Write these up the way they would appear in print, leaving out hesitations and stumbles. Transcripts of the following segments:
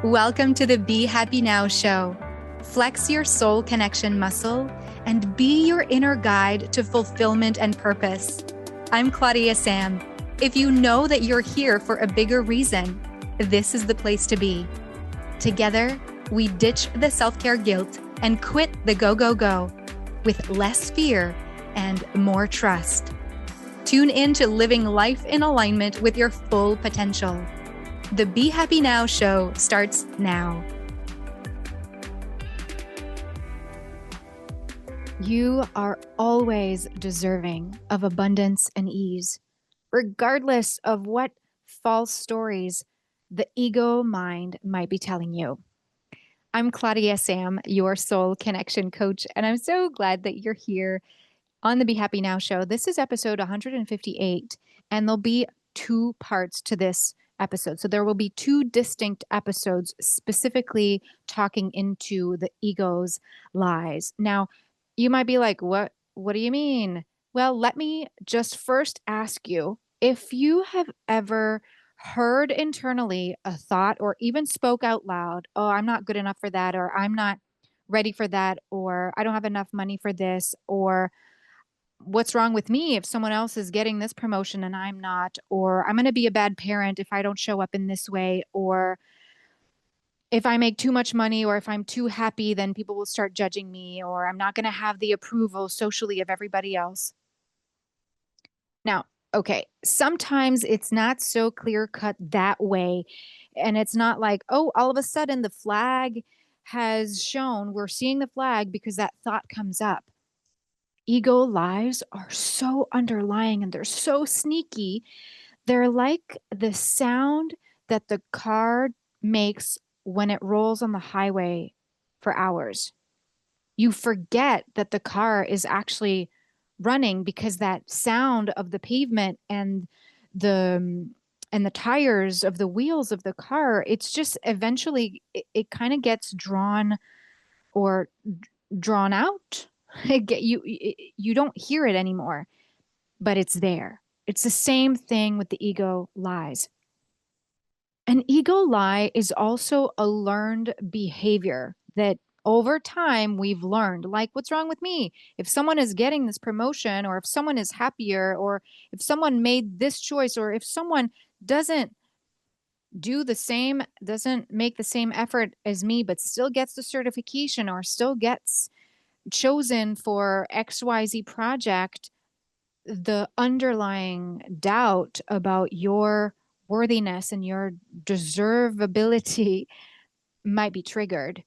Welcome to the Be Happy Now show. Flex your soul connection muscle and be your inner guide to fulfillment and purpose. I'm Claudia-Sam. If you know that you're here for a bigger reason, this is the place to be. Together, we ditch the self-care guilt and quit the go with less fear and more trust. Tune in to living life in alignment with your full potential. The Be Happy Now show starts now. You are always deserving of abundance and ease, regardless of what false stories the ego mind might be telling you. I'm Claudia-Sam, your soul connection coach, and I'm so glad that you're here on the Be Happy Now show. This is episode 158, and there'll be two parts to this episode. So there will be two distinct episodes specifically talking into the ego's lies. Now, you might be like, what do you mean? Well, let me just first ask you if you have ever heard internally a thought or even spoke out loud, oh, I'm not good enough for that, or I'm not ready for that, or I don't have enough money for this, or what's wrong with me if someone else is getting this promotion and I'm not, or I'm going to be a bad parent if I don't show up in this way, or if I make too much money, or if I'm too happy, then people will start judging me, or I'm not going to have the approval socially of everybody else. Now, okay, sometimes it's not so clear cut that way. And it's not like, oh, all of a sudden the flag has shown, we're seeing the flag because that thought comes up. Ego lies are so underlying and they're so sneaky. They're like the sound that the car makes when it rolls on the highway for hours. You forget that the car is actually running because that sound of the pavement and the tires of the wheels of the car, it's just eventually it kind of gets drawn or drawn out. You don't hear it anymore, but it's there. It's the same thing with the ego lies. An ego lie is also a learned behavior that over time we've learned. Like, what's wrong with me? If someone is getting this promotion, or if someone is happier, or if someone made this choice, or if someone doesn't doesn't make the same effort as me, but still gets the certification or still gets chosen for XYZ project, the underlying doubt about your worthiness and your deservability might be triggered.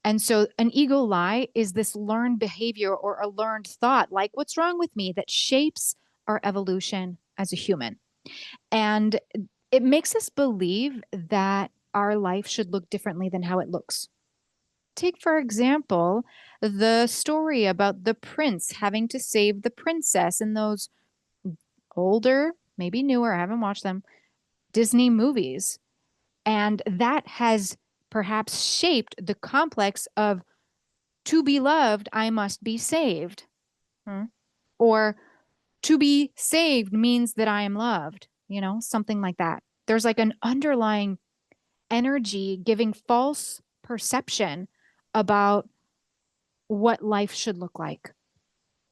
And so an ego lie is this learned behavior or a learned thought, like, what's wrong with me, that shapes our evolution as a human. And it makes us believe that our life should look differently than how it looks. Take, for example, the story about the prince having to save the princess in those older, maybe newer, I haven't watched them, Disney movies. And that has perhaps shaped the complex of, to be loved, I must be saved. Or to be saved means that I am loved, something like that. There's like an underlying energy giving false perception about what life should look like.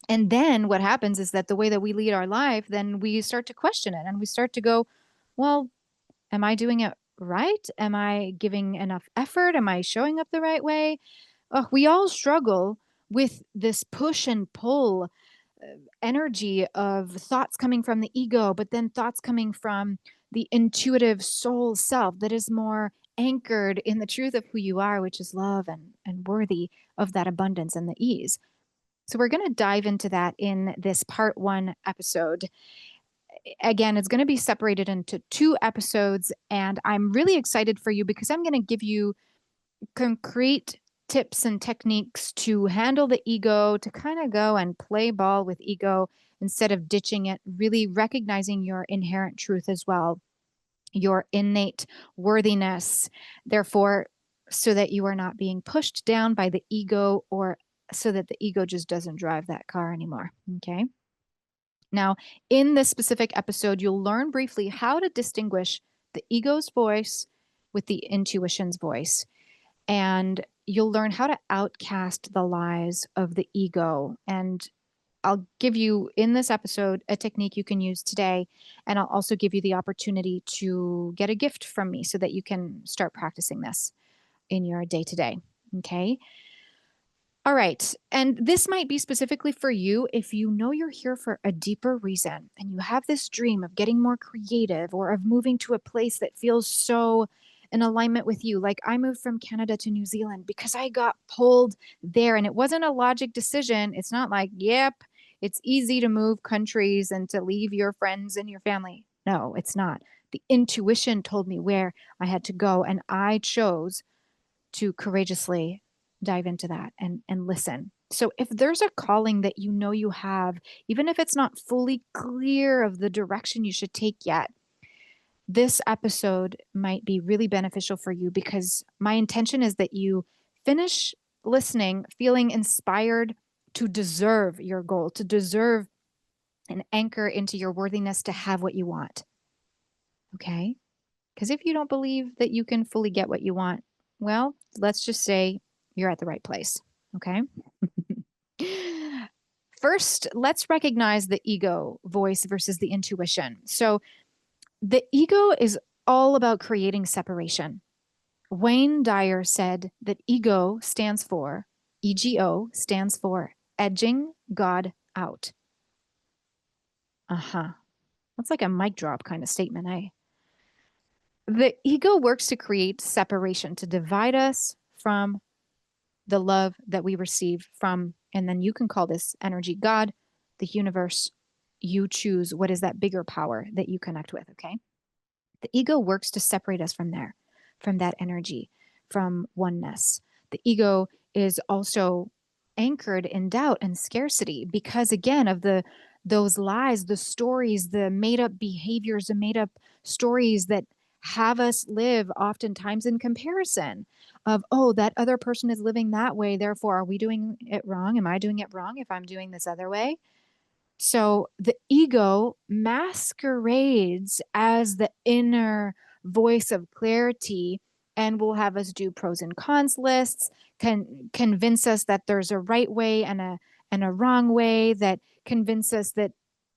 And then what happens is that the way that we lead our life, then we start to question it and we start to go, well, am I doing it right? Am I giving enough effort? Am I showing up the right way? Oh, we all struggle with this push and pull energy of thoughts coming from the ego, but then thoughts coming from the intuitive soul self that is more anchored in the truth of who you are, which is love and worthy of that abundance and the ease. So we're going to dive into that in this part 1 episode. Again, it's going to be separated into 2 episodes, and I'm really excited for you because I'm going to give you concrete tips and techniques to handle the ego, to kind of go and play ball with ego instead of ditching it, really recognizing your inherent truth as well, your innate worthiness, therefore, so that you are not being pushed down by the ego, or so that the ego just doesn't drive that car anymore. Okay. Now, in this specific episode, you'll learn briefly how to distinguish the ego's voice with the intuition's voice. And you'll learn how to outcast the lies of the ego. And I'll give you in this episode a technique you can use today. And I'll also give you the opportunity to get a gift from me so that you can start practicing this in your day to day. Okay. All right. And this might be specifically for you if you know you're here for a deeper reason and you have this dream of getting more creative or of moving to a place that feels so in alignment with you. Like I moved from Canada to New Zealand because I got pulled there and it wasn't a logic decision. It's not like, yep, it's easy to move countries and to leave your friends and your family. No, it's not. The intuition told me where I had to go and I chose to courageously dive into that and listen. So if there's a calling that you know you have, even if it's not fully clear of the direction you should take yet, this episode might be really beneficial for you because my intention is that you finish listening feeling inspired to deserve your goal, to deserve an anchor into your worthiness to have what you want. Okay? Because if you don't believe that you can fully get what you want, well, let's just say you're at the right place. Okay. First, let's recognize the ego voice versus the intuition. So, the ego is all about creating separation. Wayne Dyer said that ego stands for edging God out. That's like a mic drop kind of statement, eh? The ego works to create separation, to divide us from the love that we receive from, and then you can call this energy God, the universe. You choose what is that bigger power that you connect with, okay? The ego works to separate us from there, from that energy, from oneness. The ego is also anchored in doubt and scarcity because again of those lies, the stories, the made up behaviors, the made up stories that have us live oftentimes in comparison of, oh, that other person is living that way. Therefore, are we doing it wrong? Am I doing it wrong if I'm doing this other way? So the ego masquerades as the inner voice of clarity and will have us do pros and cons lists, can convince us that there's a right way and a wrong way, that convince us that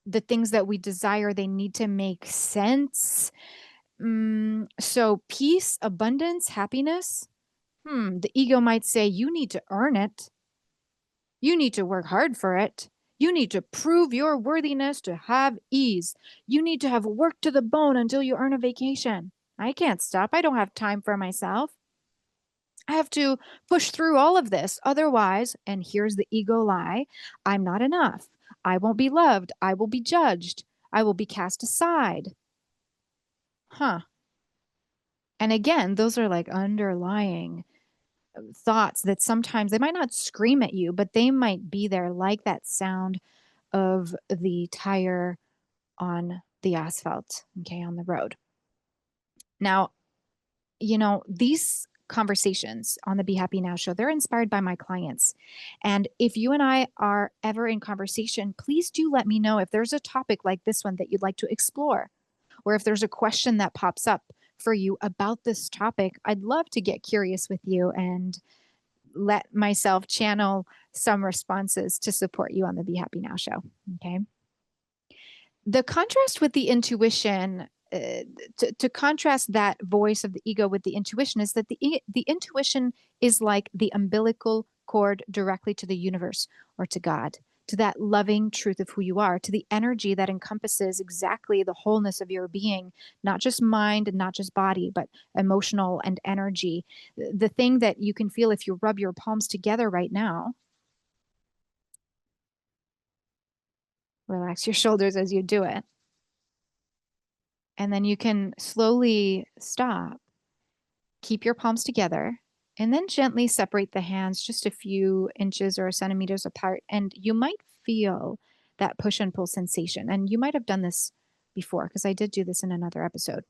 the things that we desire, they need to make sense. So peace, abundance, happiness. The ego might say you need to earn it. You need to work hard for it. You need to prove your worthiness to have ease. You need to have worked to the bone until you earn a vacation. I can't stop. I don't have time for myself. I have to push through all of this. Otherwise, and here's the ego lie, I'm not enough. I won't be loved. I will be judged. I will be cast aside. Huh. And again, those are like underlying thoughts that sometimes they might not scream at you, but they might be there, like that sound of the tire on the asphalt, okay, on the road. Now, these conversations on the Be Happy Now show, they're inspired by my clients. And if you and I are ever in conversation, please do let me know if there's a topic like this one that you'd like to explore, or if there's a question that pops up for you about this topic. I'd love to get curious with you and let myself channel some responses to support you on the Be Happy Now show. Okay. The contrast with the intuition, to contrast that voice of the ego with the intuition, is that the intuition is like the umbilical cord directly to the universe or to God, to that loving truth of who you are, to the energy that encompasses exactly the wholeness of your being, not just mind and not just body, but emotional and energy. The thing that you can feel if you rub your palms together right now. Relax your shoulders as you do it. And then you can slowly stop, keep your palms together, and then gently separate the hands just a few inches or centimeters apart. And you might feel that push and pull sensation. And you might have done this before because I did do this in another episode.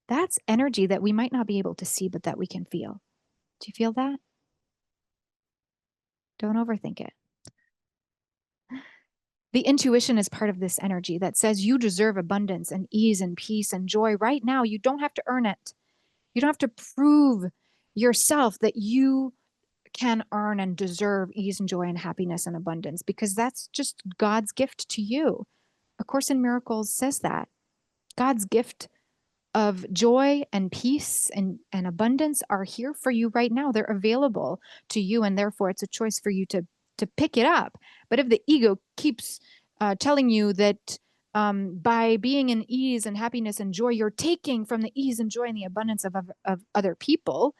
That's energy that we might not be able to see, but that we can feel. Do you feel that? Don't overthink it. The intuition is part of this energy that says you deserve abundance and ease and peace and joy right now. You don't have to earn it. You don't have to prove yourself that you can earn and deserve ease and joy and happiness and abundance, because that's just God's gift to you. A Course in Miracles says that God's gift of joy and peace and abundance are here for you right now. They're available to you, and therefore it's a choice for you to pick it up. But if the ego keeps telling you that by being in ease and happiness and joy, you're taking from the ease and joy and the abundance of other people,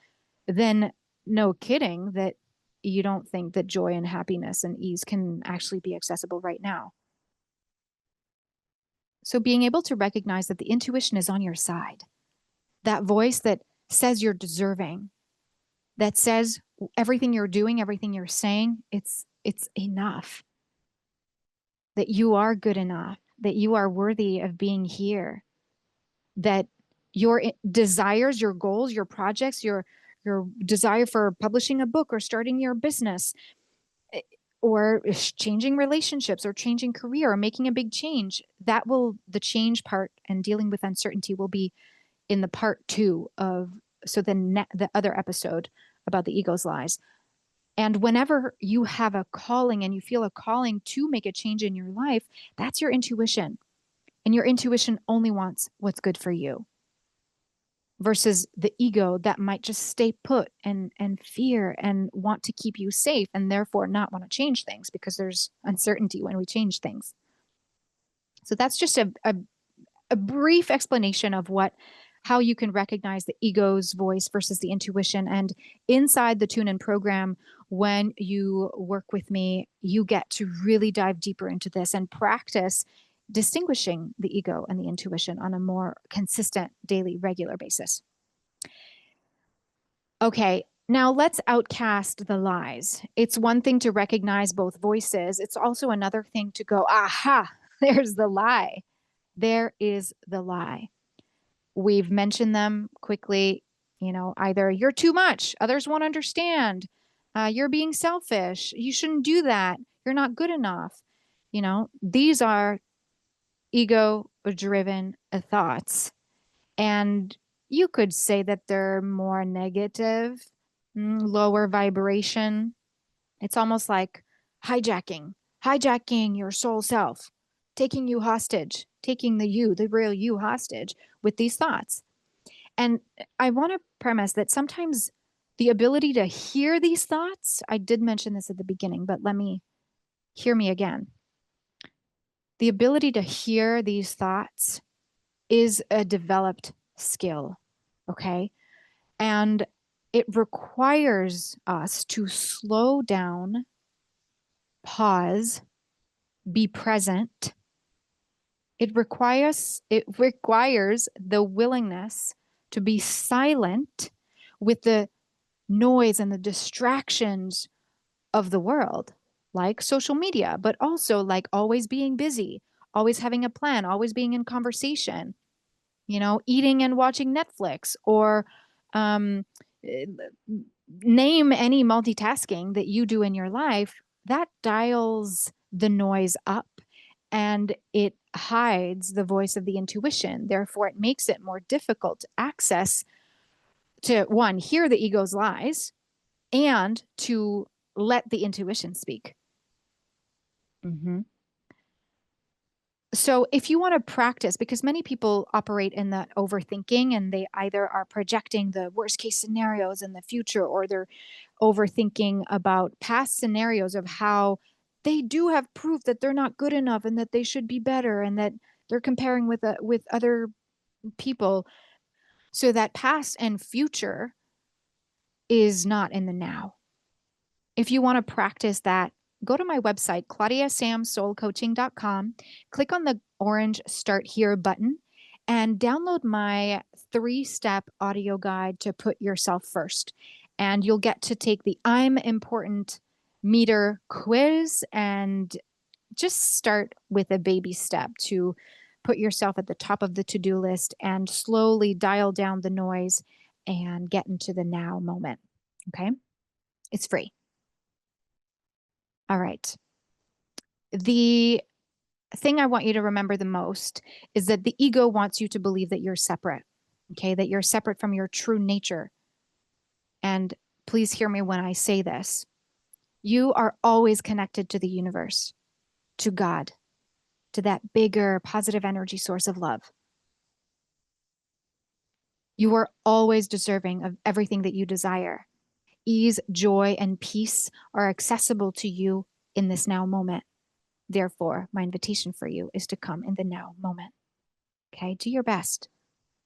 then no kidding that you don't think that joy and happiness and ease can actually be accessible right now. So being able to recognize that the intuition is on your side, that voice that says you're deserving, that says everything you're doing, everything you're saying, it's enough, that you are good enough, that you are worthy of being here, that your desires, your goals, your projects, your desire for publishing a book or starting your business or changing relationships or changing career or making a big change, the change part and dealing with uncertainty will be in the part 2 of, so the other episode about the ego's lies. And whenever you have a calling and you feel a calling to make a change in your life, that's your intuition. And your intuition only wants what's good for you, versus the ego that might just stay put and fear and want to keep you safe and therefore not want to change things because there's uncertainty when we change things. So that's just a brief explanation of how you can recognize the ego's voice versus the intuition. And inside the Tune In program, when you work with me, you get to really dive deeper into this and practice distinguishing the ego and the intuition on a more consistent, daily, regular basis. Okay, now let's outcast the lies. It's one thing to recognize both voices. It's also another thing to go, aha, there's the lie. There is the lie. We've mentioned them quickly, either you're too much, others won't understand, you're being selfish, you shouldn't do that, you're not good enough. These are ego-driven thoughts. And you could say that they're more negative, lower vibration. It's almost like hijacking your soul self, taking you hostage, taking the real you hostage with these thoughts. And I want to premise that sometimes the ability to hear these thoughts, I did mention this at the beginning, but hear me again. The ability to hear these thoughts is a developed skill, okay? And it requires us to slow down, pause, be present. It requires the willingness to be silent with the noise and the distractions of the world, like social media, but also like always being busy, always having a plan, always being in conversation, eating and watching Netflix, or name any multitasking that you do in your life. That dials the noise up and it hides the voice of the intuition. Therefore, it makes it more difficult to access, to one, hear the ego's lies, and to let the intuition speak. So if you want to practice, because many people operate in that overthinking and they either are projecting the worst case scenarios in the future, or they're overthinking about past scenarios of how they do have proof that they're not good enough and that they should be better, and that they're comparing with other people. So that past and future is not in the now. If you want to practice that, go to my website, claudiasamsoulcoaching.com, click on the orange Start Here button, and download my 3-step audio guide to put yourself first. And you'll get to take the I'm Important meter quiz and just start with a baby step to put yourself at the top of the to-do list and slowly dial down the noise and get into the now moment. Okay? It's free. All right. The thing I want you to remember the most is that the ego wants you to believe that you're separate, okay, that you're separate from your true nature. And please hear me when I say this. You are always connected to the universe, to God, to that bigger positive energy source of love. You are always deserving of everything that you desire. Ease, joy, and peace are accessible to you in this now moment. Therefore, my invitation for you is to come in the now moment. Okay, do your best,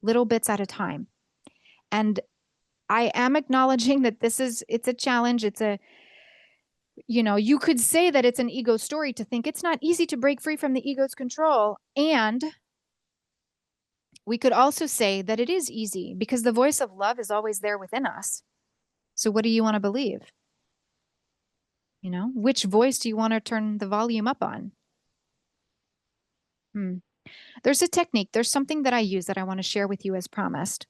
little bits at a time. And I am acknowledging that it's a challenge. You could say that it's an ego story to think it's not easy to break free from the ego's control. And we could also say that it is easy because the voice of love is always there within us. So what do you want to believe? Which voice do you want to turn the volume up on? There's a technique. There's something that I use that I want to share with you as promised.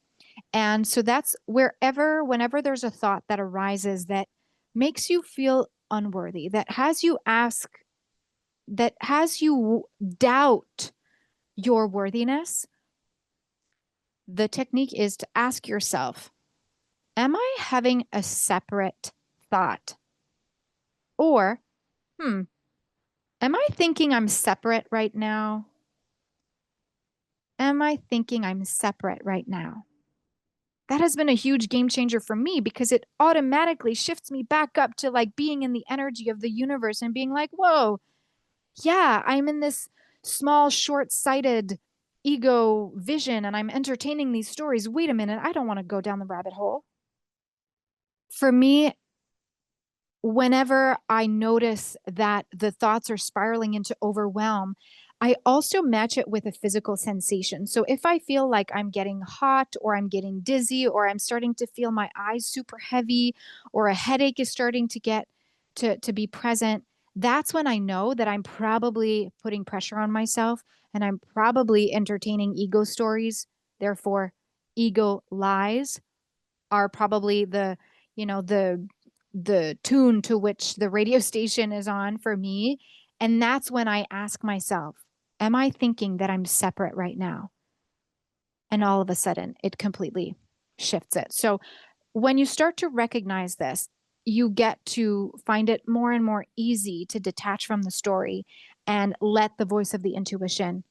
And so that's whenever there's a thought that arises that makes you feel unworthy, that has you doubt your worthiness, the technique is to ask yourself, am I having a separate thought? Or, am I thinking I'm separate right now? Am I thinking I'm separate right now? That has been a huge game changer for me because it automatically shifts me back up to like being in the energy of the universe and being like, whoa, yeah, I'm in this small, short-sighted ego vision and I'm entertaining these stories. Wait a minute, I don't want to go down the rabbit hole. For me, whenever I notice that the thoughts are spiraling into overwhelm, I also match it with a physical sensation. So if I feel like I'm getting hot or I'm getting dizzy or I'm starting to feel my eyes super heavy or a headache is starting to get to be present, that's when I know that I'm probably putting pressure on myself and I'm probably entertaining ego stories. Therefore, ego lies are probably the tune to which the radio station is on for me. And that's when I ask myself, am I thinking that I'm separate right now? And all of a sudden it completely shifts it. So when you start to recognize this, you get to find it more and more easy to detach from the story and let the voice of the intuition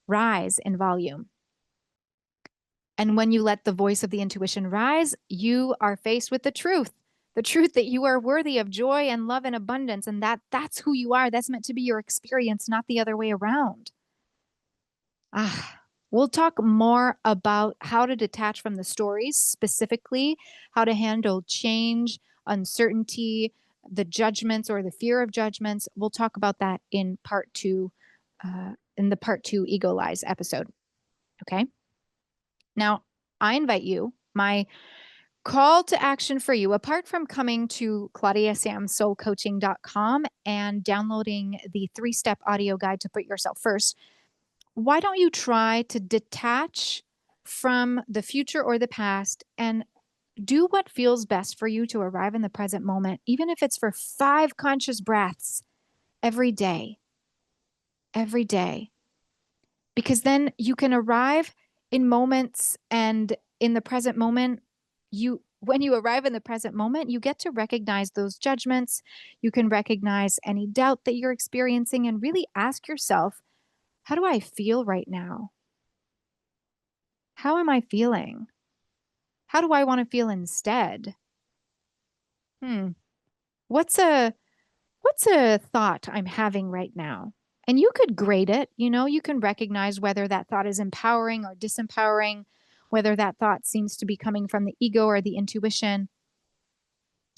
rise in volume. And when you let the voice of the intuition rise, you are faced with the truth that you are worthy of joy and love and abundance. And that's who you are. That's meant to be your experience, not the other way around. We'll talk more about how to detach from the stories, specifically how to handle change, uncertainty, the judgments or the fear of judgments. We'll talk about that in part two, in the part two Ego Lies episode. Okay. Now, I invite you, my call to action for you, apart from coming to Claudia-Sam and downloading the 3-step audio guide to put yourself first, why don't you try to detach from the future or the past and do what feels best for you to arrive in the present moment, even if it's for 5 conscious breaths every day, every day. Because then you can arrive in moments and in the present moment, when you arrive in the present moment, you get to recognize those judgments. You can recognize any doubt that you're experiencing and really ask yourself, how do I feel right now? How am I feeling? How do I want to feel instead? What's a thought I'm having right now? And you could grade it, you can recognize whether that thought is empowering or disempowering, whether that thought seems to be coming from the ego or the intuition.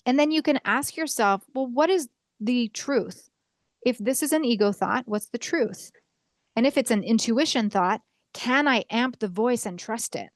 And then you can ask yourself, well, what is the truth? If this is an ego thought, what's the truth? And if it's an intuition thought, can I amp the voice and trust it?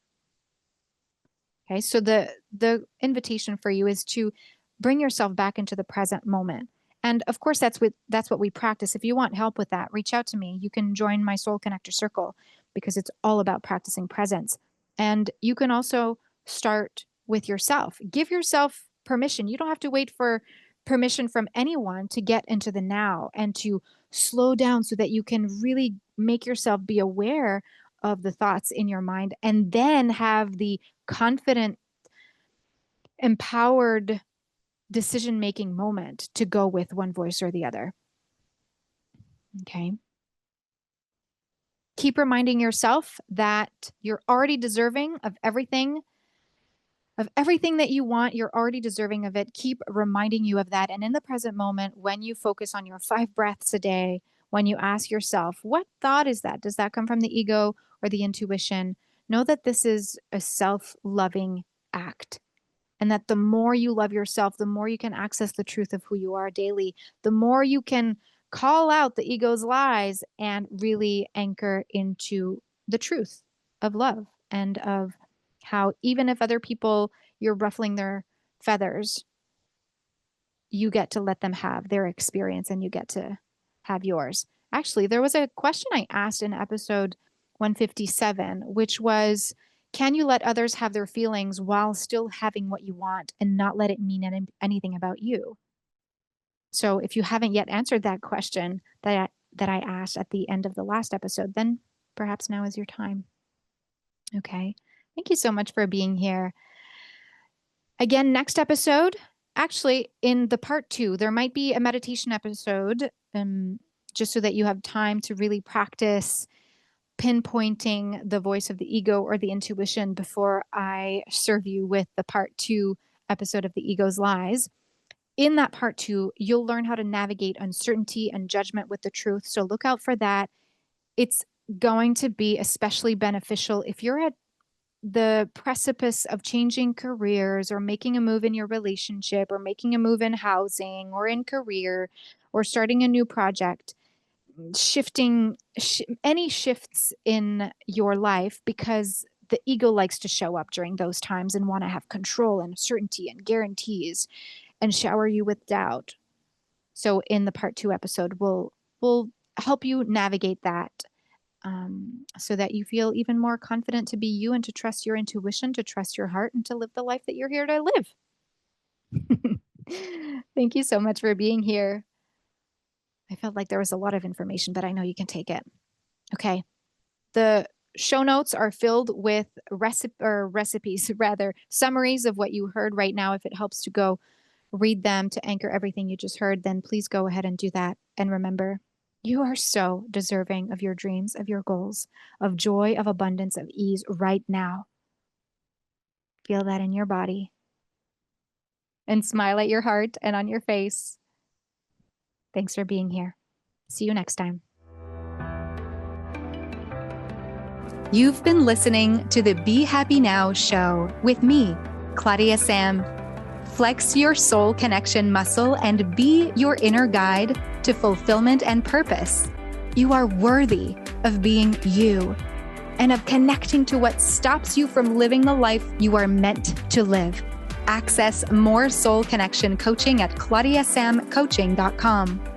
Okay, so the invitation for you is to bring yourself back into the present moment. And of course, that's what we practice. If you want help with that, reach out to me. You can join my Soul Connector Circle because it's all about practicing presence. And you can also start with yourself. Give yourself permission. You don't have to wait for permission from anyone to get into the now and to slow down so that you can really make yourself be aware of the thoughts in your mind, and then have the confident, empowered decision-making moment to go with one voice or the other. Okay. Keep reminding yourself that you're already deserving of everything that you want. You're already deserving of it. Keep reminding you of that. And in the present moment, when you focus on your 5 breaths a day, when you ask yourself, what thought is that? Does that come from the ego or the intuition? Know that this is a self-loving act. And that the more you love yourself, the more you can access the truth of who you are daily, the more you can call out the ego's lies and really anchor into the truth of love, and of how even if other people, you're ruffling their feathers, you get to let them have their experience and you get to have yours. Actually, there was a question I asked in episode 157, which was, can you let others have their feelings while still having what you want and not let it mean anything about you? So if you haven't yet answered that question that I asked at the end of the last episode, then perhaps now is your time. Okay. Thank you so much for being here. Again, next episode, actually in the part 2, there might be a meditation episode, just so that you have time to really practice pinpointing the voice of the ego or the intuition before I serve you with the part 2 episode of the ego's lies. In that part 2, you'll learn how to navigate uncertainty and judgment with the truth. So look out for that. It's going to be especially beneficial if you're at the precipice of changing careers, or making a move in your relationship, or making a move in housing or in career, or starting a new project, any shifts in your life, because the ego likes to show up during those times and want to have control and certainty and guarantees and shower you with doubt. So in the part 2 episode, we'll help you navigate that, so that you feel even more confident to be you and to trust your intuition, to trust your heart, and to live the life that you're here to live. Thank you so much for being here. I felt like there was a lot of information, but I know you can take it. Okay. The show notes are filled with recipes, rather, summaries of what you heard right now. If it helps to go read them to anchor everything you just heard, then please go ahead and do that. And remember, you are so deserving of your dreams, of your goals, of joy, of abundance, of ease right now. Feel that in your body. And smile at your heart and on your face. Thanks for being here. See you next time. You've been listening to the Be Happy Now show with me, Claudia-Sam. Flex your soul connection muscle and be your inner guide to fulfillment and purpose. You are worthy of being you and of connecting to what stops you from living the life you are meant to live. Access more soul connection coaching at claudiasamcoaching.com.